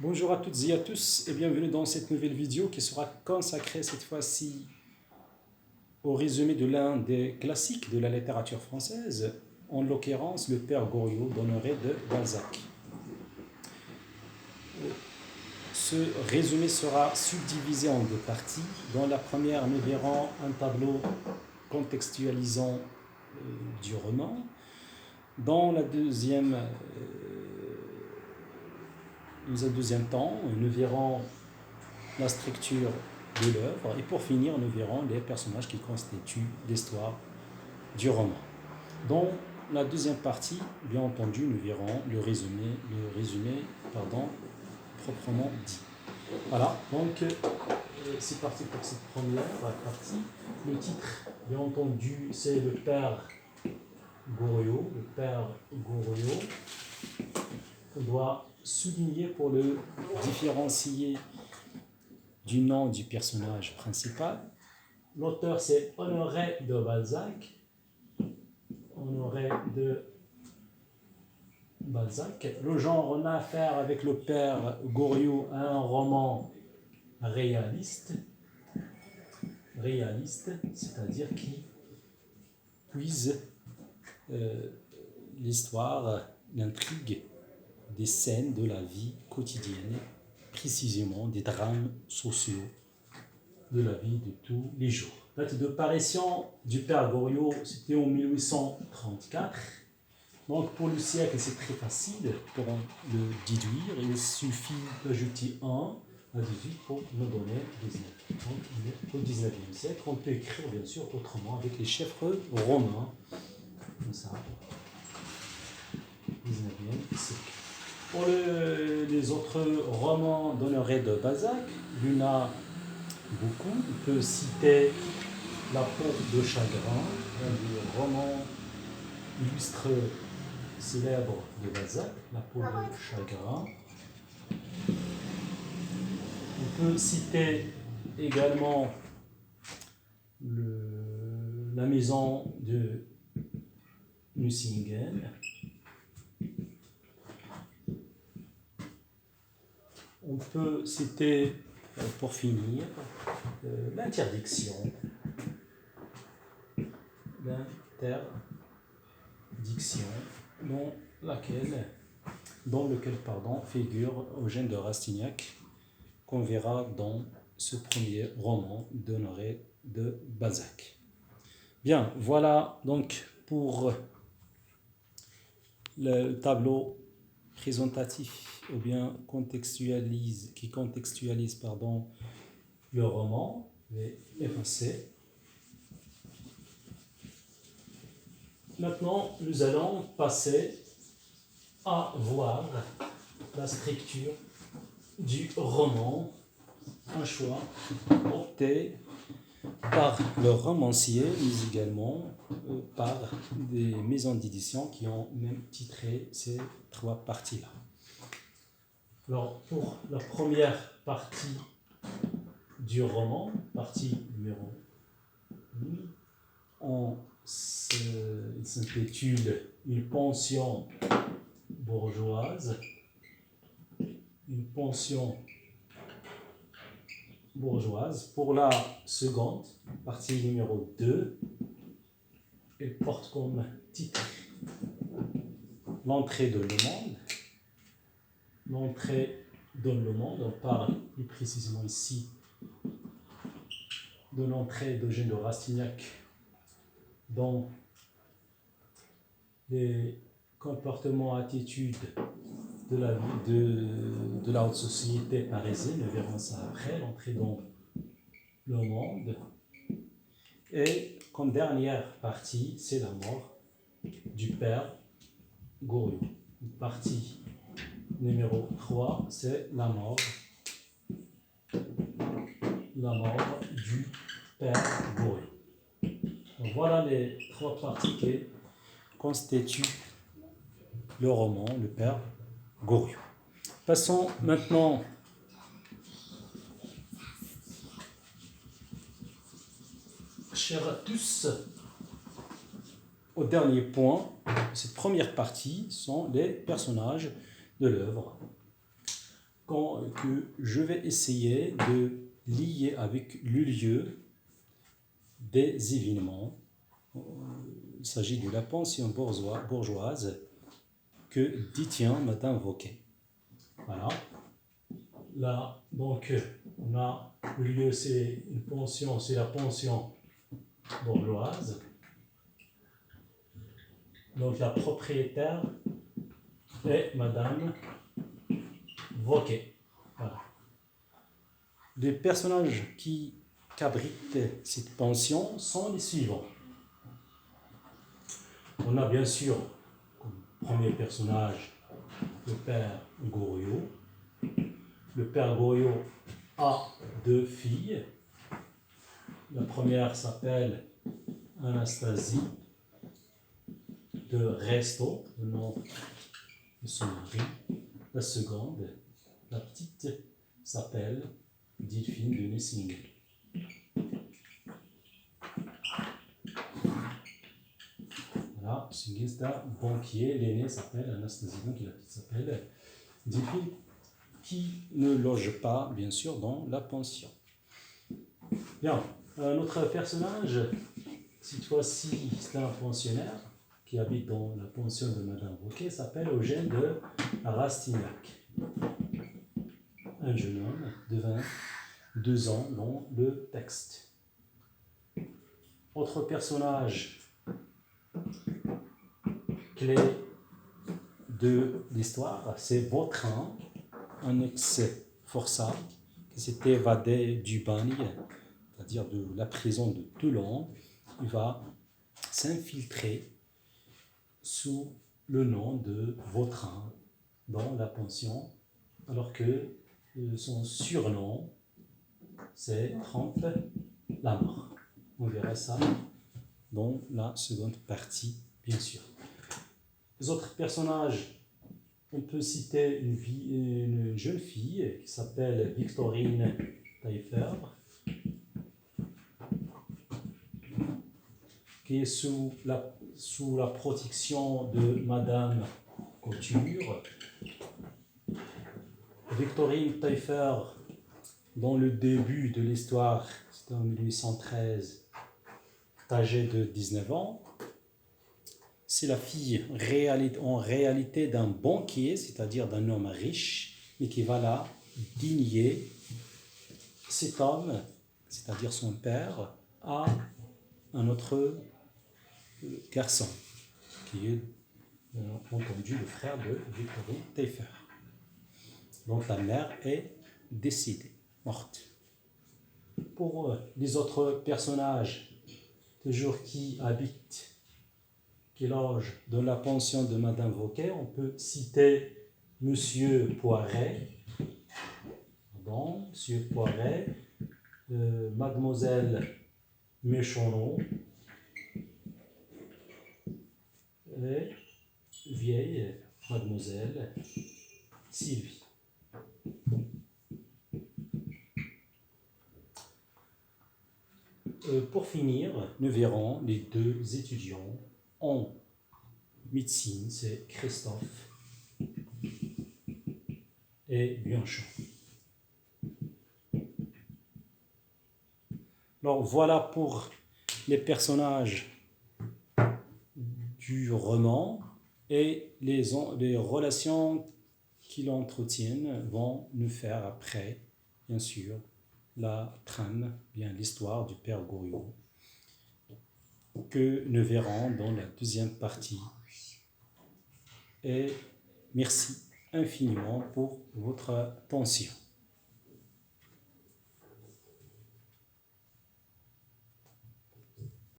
Bonjour à toutes et à tous et bienvenue dans cette nouvelle vidéo qui sera consacrée cette fois-ci au résumé de l'un des classiques de la littérature française, en l'occurrence le Père Goriot d'Honoré de Balzac. Ce résumé sera subdivisé en deux parties. Dans la première, nous verrons un tableau contextualisant du roman. Dans un deuxième temps, nous verrons la structure de l'œuvre et pour finir, nous verrons les personnages qui constituent l'histoire du roman. Dans la deuxième partie, bien entendu, nous verrons le résumé proprement dit. Voilà, donc c'est parti pour cette première partie. Le titre, bien entendu, c'est le Père Goriot. Le Père Goriot. On doit souligner pour le différencier du nom du personnage principal. L'auteur, c'est Honoré de Balzac. Honoré de Balzac. Le genre, on a affaire avec le Père Goriot à un roman réaliste, c'est-à-dire qui puise l'histoire, l'intrigue des scènes de la vie quotidienne, précisément des drames sociaux de la vie de tous les jours. Date de parution du Père Goriot, c'était en 1834. Donc pour le siècle, c'est très facile pour le déduire. Il suffit d'ajouter 1 à 18 pour nous donner 19. Donc il est au 19e siècle. On peut écrire bien sûr autrement avec les chiffres romains. Comme ça. 19e siècle. Pour les autres romans d'Honoré de Balzac, il y en a beaucoup. On peut citer La peau de chagrin, un des romans illustres célèbres de Balzac, La peau de chagrin. On peut citer également La maison de Nucingen. On peut citer, pour finir, l'interdiction. Dans lequel figure Eugène de Rastignac, qu'on verra dans ce premier roman d'Honoré de Balzac. Bien, voilà donc pour le tableau présentatif ou bien qui contextualise le roman. Je vais effacer. Maintenant, nous allons passer à voir la structure du roman, un choix opté par le romancier, mais également par des maisons d'édition qui ont même titré ces trois parties-là. Alors, pour la première partie du roman, partie numéro 1, il s'intitule Une pension bourgeoise. Une pension bourgeoise. Pour la seconde, partie numéro 2, elle porte comme titre L'entrée de Le Monde. L'entrée dans le monde, on parle plus précisément ici de l'entrée d'Eugène de Rastignac dans les comportements, attitudes de la haute société parisienne. Nous verrons ça après, l'entrée dans le monde. Et comme dernière partie, c'est la mort du Père Goriot. Partie numéro 3, c'est la mort du Père Goriot. Donc voilà les trois parties qui constituent le roman, le Père Goriot. Passons maintenant chers à tous, au dernier point. Cette première partie sont les personnages de l'œuvre. que je vais essayer de lier avec le lieu des événements. Il s'agit de la pension bourgeoise que détient Madame Vauquet. Voilà. Là, donc, on a le lieu, c'est une pension, c'est la pension bourgeoise. Donc, la propriétaire est Madame Vauquet. Voilà. Les personnages qui abritent cette pension sont les suivants. On a bien sûr, comme premier personnage, le père Goriot. Le père Goriot a 2 filles. La première s'appelle Anastasie de Restaud, le nom de son mari. La seconde, la petite, s'appelle Delphine de Nessing. Voilà, c'est un banquier, l'aîné s'appelle Anastasie, donc la petite s'appelle Delphine, qui ne loge pas, bien sûr, dans la pension. Bien, notre personnage, cette fois-ci, c'est un pensionnaire qui habite dans la pension de Madame Vauquet, s'appelle Eugène de Rastignac. Un jeune homme de 22 ans dans le texte. Autre personnage clé de l'histoire, c'est Vautrin, un ex-forçat qui s'était évadé du bagne, c'est-à-dire de la prison de Toulon. Il va s'infiltrer sous le nom de Vautrin dans la pension, alors que son surnom, c'est Trempe la mort. On verra ça dans la seconde partie, bien sûr. Les autres personnages, on peut citer une jeune fille qui s'appelle Victorine Taillefer, qui est sous la protection de Madame Couture. Victorine Taillefer, dans le début de l'histoire, c'était en 1813, âgée de 19 ans. C'est la fille en réalité d'un banquier, c'est-à-dire d'un homme riche, mais qui va la dénier cet homme, c'est-à-dire son père, à un autre garçon, qui est entendu le frère de Victorine Taillefer. Donc la mère est décédée, morte. Pour les autres personnages, toujours qui loge dans la pension de Madame Vauquet, on peut citer Monsieur Poiret, Mademoiselle Méchonneau, et vieille Mademoiselle Sylvie. Pour finir, nous verrons les 2 étudiants en médecine, c'est Christophe et Bianchon. Alors voilà pour les personnages du roman, et les relations qu'ils entretiennent vont nous faire après, bien sûr, la trame, bien l'histoire du père Goriot, que nous verrons dans la deuxième partie. Et merci infiniment pour votre attention.